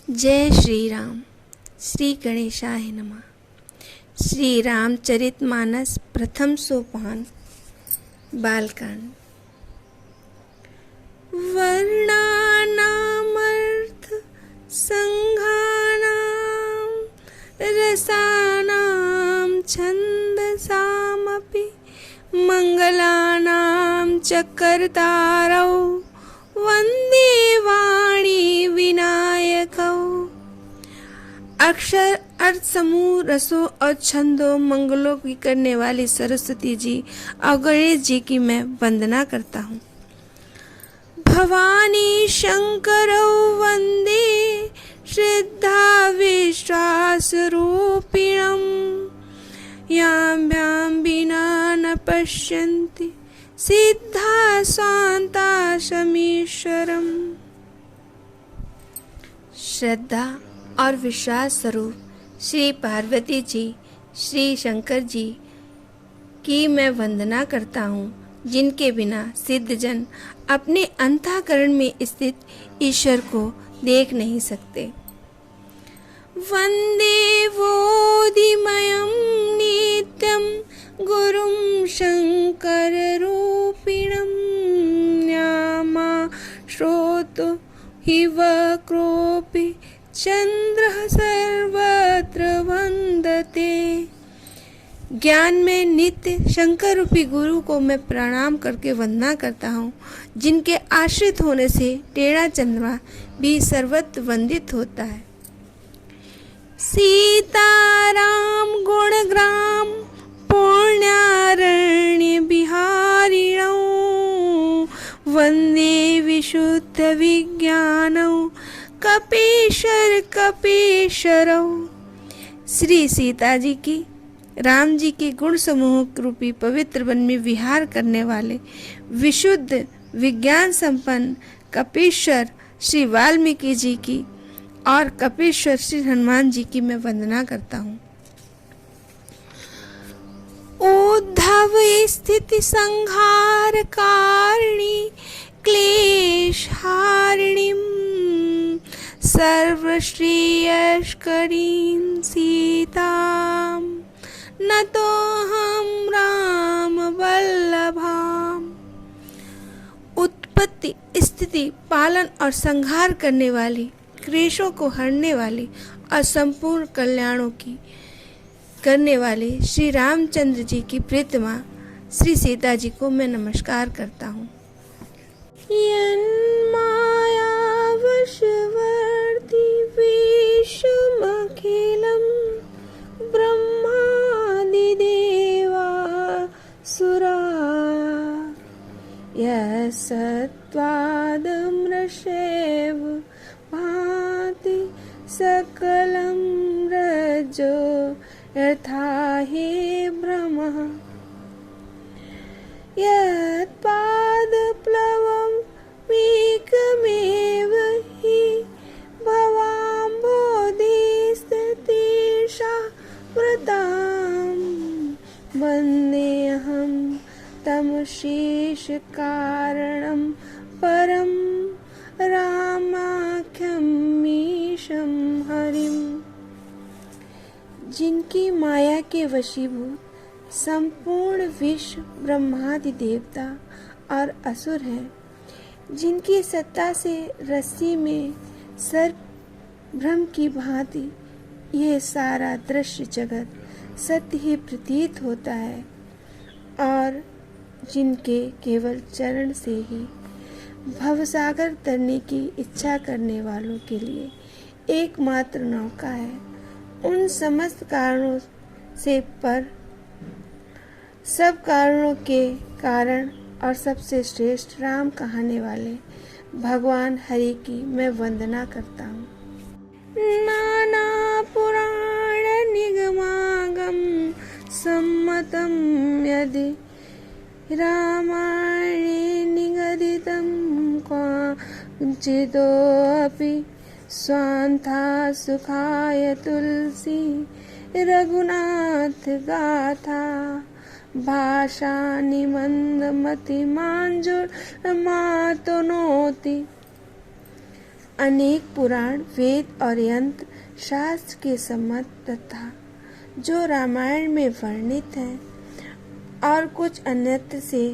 जय श्री राम। श्री गणेशाय नमः। श्री रामचरितमानस प्रथम सोपान बालकांड। वर्णानामर्थ संघानां रसानां छन्दसामपि मंगलानां च कर्तारौ वंदे वाणी विनायकौ। अक्षर, अर्थ, समूह, रसों और छंदों मंगलों की करने वाली सरस्वती जी और गणेश जी की मैं वंदना करता हूँ। भवानी शंकरौ वंदे श्रद्धा विश्वास रूपिणम् याभ्यां विना न पश्यन्ति सिद्धा स्वान्ता शमीश्वरम्। श्रद्धा और विश्वास स्वरूप श्री पार्वती जी, श्री शंकर जी की मैं वंदना करता हूँ, जिनके बिना सिद्धजन अपने अंतःकरण में स्थित ईश्वर को देख नहीं सकते। वंदे वोदिमयं नित्यं गुरुं शंकर रूपिणं न्यामा श्रोतो हि वक्रोऽपि चंद्रः सर्वत्र वंदते। ज्ञान में नित्य शंकर रूपी गुरु को मैं प्रणाम करके वंदना करता हूँ, जिनके आश्रित होने से टेढ़ा चंद्रमा भी सर्वत्र वंदित होता है। सीताराम गुणग्राम पुण्यारण्य बिहारिणौ वंदे विशुद्ध विज्ञानौ कपीश्वर कपीश्वरौ। श्री सीता जी की, राम जी के गुण समूह रूपी पवित्र वन में विहार करने वाले विशुद्ध विज्ञान संपन्न कपीश्वर श्री वाल्मीकि जी की और कपीश्वर श्री हनुमान जी की मैं वंदना करता हूँ। उद्धव स्थिति संहार कारिणी क्लेश हारिणीं सर्वश्रेयस्करीं सीतां नतोऽहं राम वल्लभाम्। उत्पत्ति, स्थिति, पालन और संहार करने वाली, क्लेशों को हरने वाली और संपूर्ण कल्याणों की करने वाले श्री रामचंद्र जी की प्रीतमा श्री सीता जी को मैं नमस्कार करता हूँ। यन्मायावशवर्ति विश्वमखिलं ब्रह्मादिदेवासुरा यस्त्वादमृषेव भाति सकलं रज्जो यथा हि भ्रमः यत्पादप्लवं मेकमेव हि भवाम्भोधिस्ततीर्षा व्रतां वन्देऽहं तं शेषकारणं परं रामाख्यं मीशं हरिम्। जिनकी माया के वशीभूत संपूर्ण विश्व ब्रह्मादि देवता और असुर हैं, जिनकी सत्ता से रस्सी में सर्प भ्रम की भांति यह सारा दृश्य जगत सत्य ही प्रतीत होता है, और जिनके केवल चरण से ही भवसागर तरने की इच्छा करने वालों के लिए एकमात्र नौका है। उन समस्त कारणों से पर सब कारणों के कारण और सबसे श्रेष्ठ राम कहाने वाले भगवान हरि की मैं वंदना करता हूँ। नाना पुराण निगमागम सम्मतम यदि रामायणे निगदितं क्वचिदपि स्वान्ता सुखाय तुलसी रघुनाथ गाथा भाषा निमंदमति मांजुर मातनोति अनेक पुराण, वेद और यंत्र शास्त्र के सम्मत तथा जो रामायण में वर्णित हैं और कुछ अन्यत्र से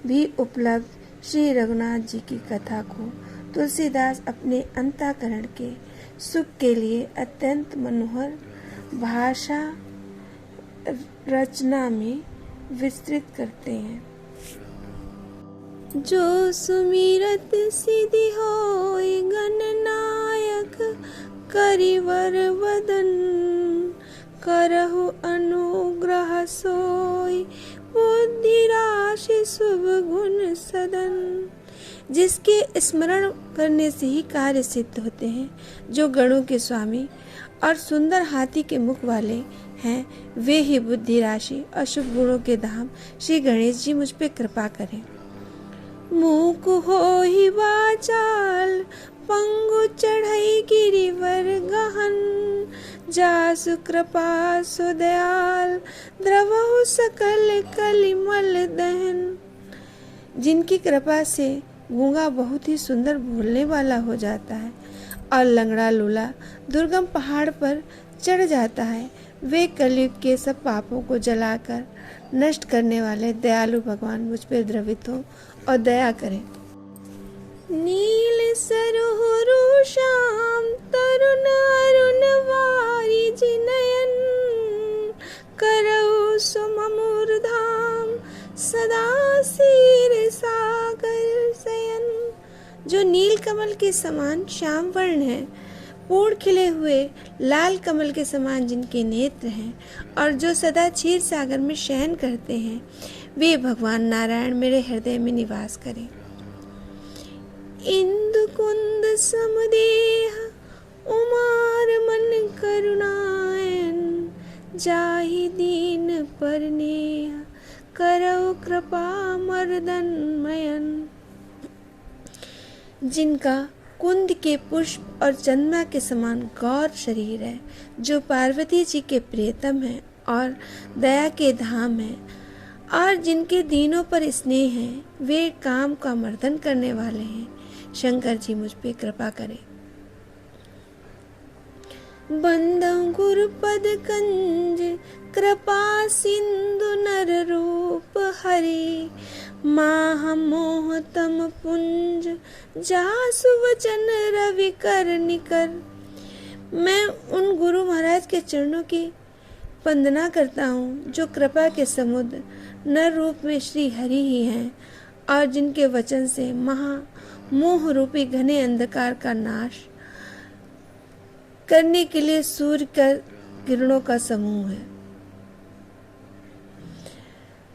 भी उपलब्ध श्री रघुनाथ जी की कथा को तुलसीदास अपने अंतःकरण के सुख के लिए अत्यंत मनोहर भाषा रचना में विस्तृत करते हैं। जो सुमिरत सिद्धि होय गणनायक करिवर वदन करहु अनुग्रह सोय बुद्धि राशि शुभ गुण सदन। जिसके स्मरण करने से ही कार्य सिद्ध होते हैं, जो गणों के स्वामी और सुंदर हाथी के मुख वाले हैं, वे ही बुद्धि राशि और शुभ गुणों के धाम श्री गणेश जी मुझ पे कृपा करें। मूक हो ही वाचाल पंगु चढ़ई गिरिवर गहन जासु कृपा सुदयाल द्रवहु सकल कलिमल दहन। जिनकी कृपा से गूंगा बहुत ही सुंदर बोलने वाला हो जाता है और लंगड़ा लूला दुर्गम पहाड़ पर चढ़ जाता है, वे कलयुग के सब पापों को जलाकर नष्ट करने वाले दयालु भगवान मुझ पर द्रवित हो और दया करें। नील सरोरु श्याम तरुण अरुण वारी जिनयन करौ सुममुर धाम सदा सिर सागर शयन। जो नील कमल के समान श्याम वर्ण है, पूर्ण खिले हुए लाल कमल के समान जिनके नेत्र हैं और जो सदा क्षीर सागर में शयन करते हैं, वे भगवान नारायण मेरे हृदय में निवास करें। इंदु कुंद समदेह उमार मन करुणायन जाहि दीन पर नेह करौ कृपा मर्दन मयन। जिनका कुंद के पुष्प और चंद्रमा के समान गौर शरीर है, जो पार्वती जी के प्रियतम है और दया के धाम है और जिनके दीनों पर स्नेह है, वे काम का मर्दन करने वाले हैं, शंकर जी मुझ पे कृपा करें। बंदं गुरुपद कंज कृपा सिंधु नर रूप हरि माह मोह तम पुंज जासु वचन रवि कर निकर। मैं उन गुरु महाराज के चरणों की वंदना करता हूँ, जो कृपा के समुद्र नर रूप में श्री हरि ही हैं और जिनके वचन से महा मोह रूपी घने अंधकार का नाश करने के लिए सूर्य का किरणों का समूह है।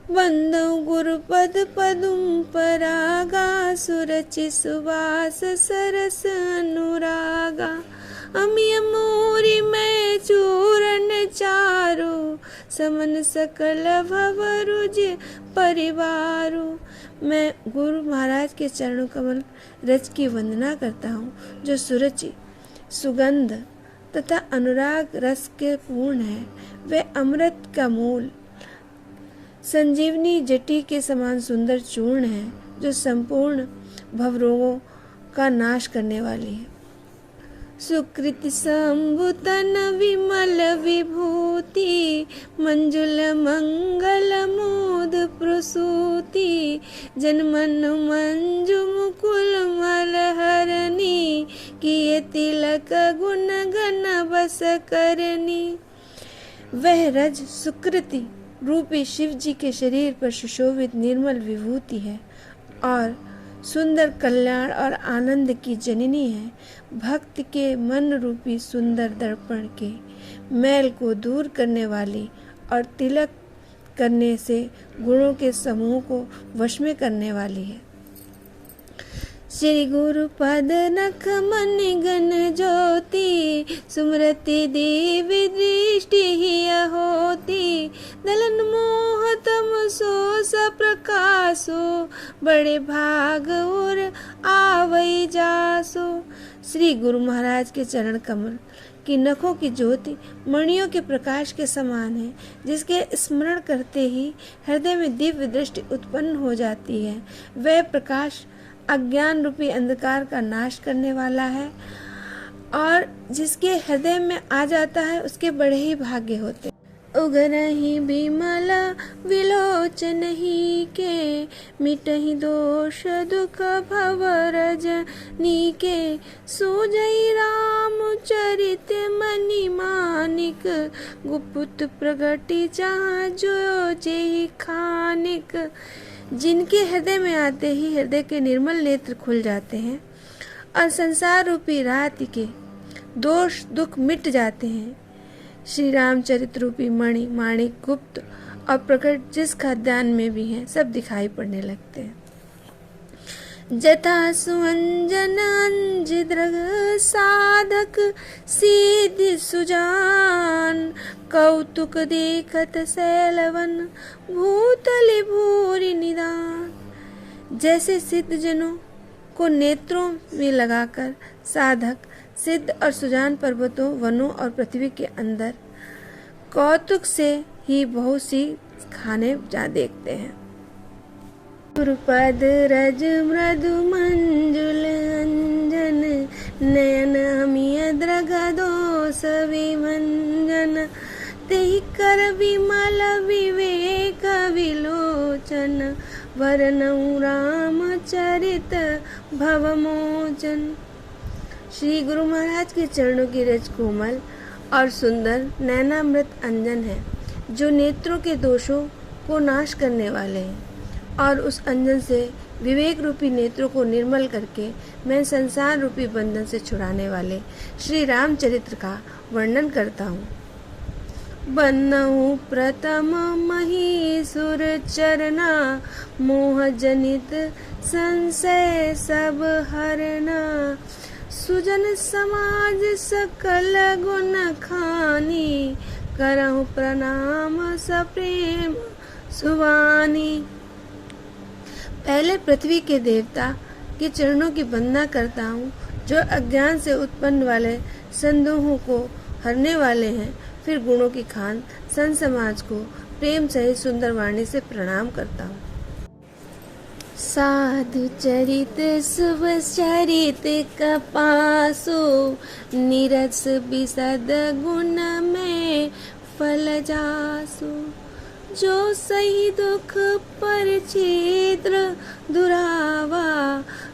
वंदौ गुरुपद पदुम परागा सुरचि सुवास सरस अनुरागा अमिय मोरी मैं चूरन चारो समन सकल भवरुज परिवारो। मैं गुरु महाराज के चरणों कमल रज की वंदना करता हूँ, जो सुरुचि सुगंध तथा अनुराग रस के पूर्ण है। वह अमृत का मूल संजीवनी जटी के समान सुंदर चूर्ण है, जो संपूर्ण भवरोगों का नाश करने वाली है। सुकृति संभुतन विमल विभूति मंजुल मंगल मोद प्रसूति जनमन मंजु मुकुल मलहरणी किए तिलक गुण गण बस करनी। वह रज सुकृति रूपी शिव जी के शरीर पर सुशोभित निर्मल विभूति है और सुंदर कल्याण और आनंद की जननी है। भक्त के मन रूपी सुंदर दर्पण के मैल को दूर करने वाली और तिलक करने से गुणों के समूह को वश में करने वाली है। श्री गुरु पद नख मन गण ज्योति सुमरति देवी दृष्टि ही होती दलन मोह तम सो सप्रकाशो बड़े भाग और आवई जासो। श्री गुरु महाराज के चरण कमल की नखों की ज्योति मणियों के प्रकाश के समान है, जिसके स्मरण करते ही हृदय में दिव्य दृष्टि उत्पन्न हो जाती है। वह प्रकाश अज्ञान रूपी अंधकार का नाश करने वाला है, और जिसके हृदय में आ जाता है उसके बड़े ही भाग्य होते। उगरहि बिमल विलोचन ही के, मिटहि दोष दुख भव रजनी के, सूजई राम चरित मनि मानिक, गुप्त प्रगति जहाँ जो जेहि खानिक। जिनके हृदय में आते ही हृदय के निर्मल नेत्र खुल जाते हैं और संसार रूपी रात के दोष दुख मिट जाते हैं। श्री रामचरित रूपी मणि माणिक गुप्त और प्रकट जिस खाद्यान में भी हैं सब दिखाई पड़ने लगते हैं। जथा सुअंजन अंजिद्रग साधक सीधि सुजान, कौतुक देखत सैलवन भूतलि भूरि निदान। जैसे सिद्ध जनों को नेत्रों में लगाकर साधक सिद्ध और सुजान पर्वतों वनों और पृथ्वी के अंदर कौतुक से ही बहुत सी खाने जा देखते हैं। गुरुपद रज मृदु मंजुल अंजन, नयन अमिय द्रग दोष विभंजन, तेहि कर विमल विवेक विलोचन, वरनऊ रामचरित भवमोचन। श्री गुरु महाराज के चरणों की रज कोमल और सुंदर नैनामृत अंजन है, जो नेत्रों के दोषों को नाश करने वाले हैं, और उस अंजन से विवेक रूपी नेत्रों को निर्मल करके मैं संसार रूपी बंधन से छुड़ाने वाले श्री रामचरित्र का वर्णन करता हूँ। बन्नहु प्रथम महीसुर चरना, मोह जनित संशय सब हरना, सुजन समाज सकल गुण खानी, करहु प्रणाम सप्रेम सुवानी। पहले पृथ्वी के देवता के चरणों की वंदना करता हूँ, जो अज्ञान से उत्पन्न वाले संदेहों को हरने वाले हैं। फिर गुणों की खान संत समाज को प्रेम सहित सुंदर वाणी से प्रणाम करता हूँ। साधु चरित शुभ चरित कपासो, निरस विशद गुण में फल जासो, जो सही दुख पर छिद्र दुरावा,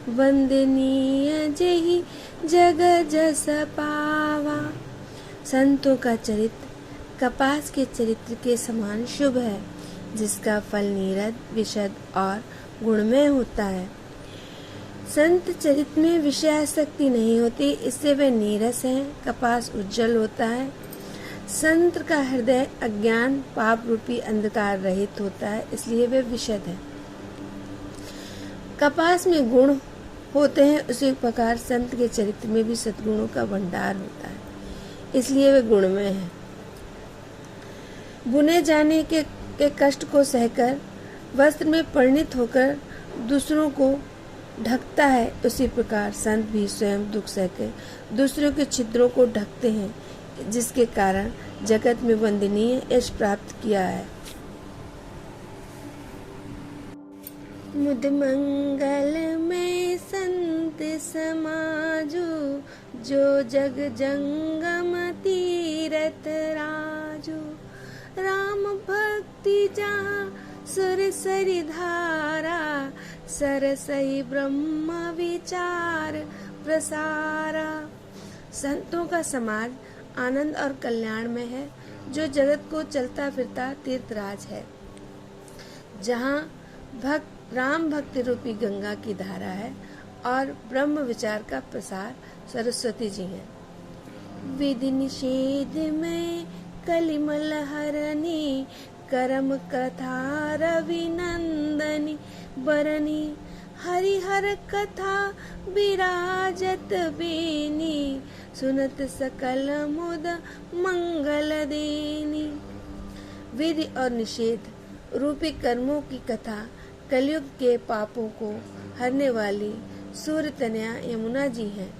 वंदनीय जेहि जग जस पावा। संतों का चरित्र कपास के चरित्र के समान शुभ है, जिसका फल नीरद विशद और गुणमय होता है। संत चरित्र में विषयासक्ति नहीं होती, इससे वे नीरस हैं। कपास उज्जवल होता है। संत का हृदय अज्ञान पाप रूपी अंधकार रहित होता है, इसलिए वे विशद है। कपास में गुण होते हैं, उसी प्रकार संत के चरित्र में भी सद्गुणों का भंडार होता है, इसलिए वे गुणमय है। बुने जाने के कष्ट को सहकर वस्त्र में परिणित होकर दूसरों को ढकता है, उसी प्रकार संत भी स्वयं दुख सहकर दूसरों के छिद्रों को ढकते हैं, जिसके कारण जगत में वंदनीय यश प्राप्त किया है। मुद मंगल में संत समाजो, जो जग जंगम तीरथ राजो, राम भक्ति जहाँ सुर सरि धारा, सरसई ब्रह्म विचार प्रसारा। संतों का समाज आनंद और कल्याण में है, जो जगत को चलता फिरता तीर्थराज है, जहाँ राम भक्ति रूपी गंगा की धारा है और ब्रह्म विचार का प्रसार सरस्वती जी हैं। विधि निषेध में कलिमल हरनी, करम कथा रविनंदनी बरनी, हरिहर कथा विराजत बेनी, सुनत सकल मुद मंगल देनी। विधि और निषेध रूपी कर्मों की कथा कलयुग के पापों को हरने वाली सूर्य तनया यमुना जी हैं,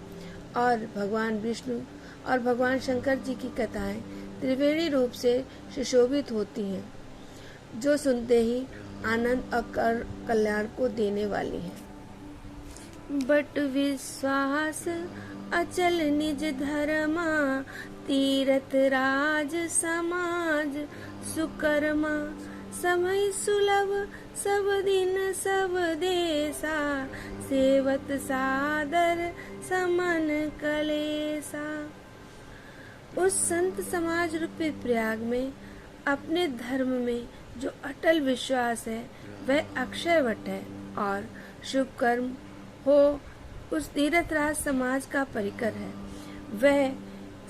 और भगवान विष्णु और भगवान शंकर जी की कथाएं त्रिवेणी रूप से सुशोभित होती हैं, जो सुनते ही आनंद और कल्याण को देने वाली हैं। बट विश्वास अचल निज धर्मा, तीरथ राज समाज सुकर्मा। समय सुलभ सब दिन सब देसा, सेवत सादर समन कलेसा। उस संत समाज रूपी प्रयाग में अपने धर्म में जो अटल विश्वास है वह अक्षय वट है, और शुभ कर्म हो उस तीर्थराज समाज का परिकर है। वह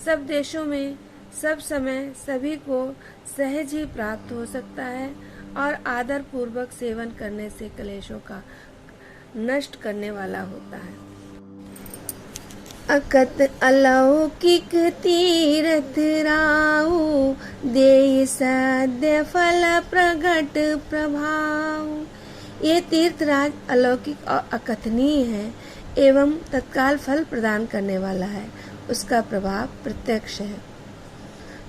सब देशों में सब समय सभी को सहज ही प्राप्त हो सकता है, और आदर पूर्वक सेवन करने से कलेशों का नष्ट करने वाला होता है। अकत अलौकिक तीरथ राउ, देहि सद्य फल प्रगट प्रभाव। ये तीर्थराज अलौकिक और अकथनीय है एवं तत्काल फल प्रदान करने वाला है, उसका प्रभाव प्रत्यक्ष है।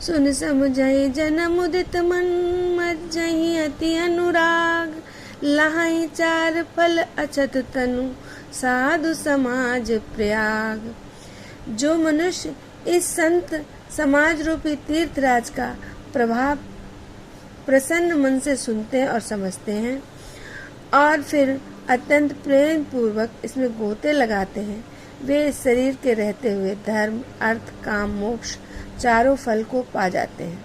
सुन समुझहि जन मुदित मन, मज्जहि अति अनुराग। लहाई चार फल अछत तनु, साधु समाज प्रयाग। जो मनुष्य इस संत समाज रूपी तीर्थराज का प्रभाव प्रसन्न मन से सुनते हैं और समझते हैं, और फिर अत्यंत प्रेम पूर्वक इसमें गोते लगाते हैं, वे इस शरीर के रहते हुए धर्म, अर्थ, काम, मोक्ष चारों फल को पा जाते हैं।